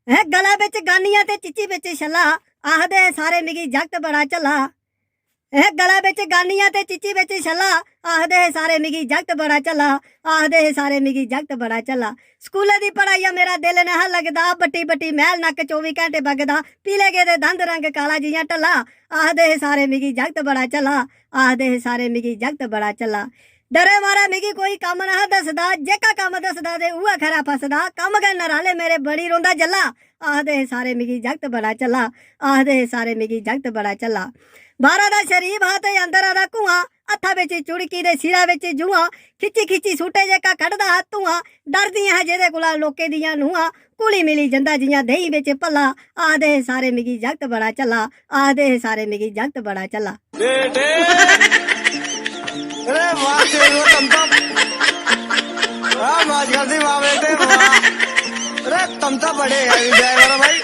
है गला बिच गानियां ते चिची बिच छला आखदे सारे मिगी जागत बड़ा चला है गला बिच गानियां ते चिची बिच छला आखदे सारे मिगी जागत बड़ा चला आखदे सारे मिगी जागत बड़ा चला स्कूले दी पढ़ाई मेरा दिल नहा लगदा बट्टी बट्टी महल नक 24 घंटे बगदा पीले गेदे दंद रंग काला जियां टला आखदे सारे मिगी जागत बड़ा चला आखदे सारे मिगी जागत बड़ा चला डरे मारा मिगी कोई कम ना दसदा जेका कम दसदा ते उऐ खरा फसदा कम गै नराले मेरे बड़ी रोंदा जला आखदे सारे मिगी जागत बड़ा चला आखदे सारे मिगी जागत बड़ा चला बारा दा शरीफ हाथ अंदर दा कुआं हत्था बिच चुड़की दे सिरा बिच जुआं खिच्ची खिच्ची सूटे जेका कढदा धुआं डरदियां है जेदे कोला लोके दियां नूहां कुली मिली जंदा जियां दही बिच भला आखदे सारे मिगी जागत बड़ा चला आखदे सारे मिगी जागत बड़ा चला बेटे अरे वाह तेरे तुम तो वाह माज कर दी वाह बेटे वाह अरे तुम तो बड़े हैं ड्राइवर भाई।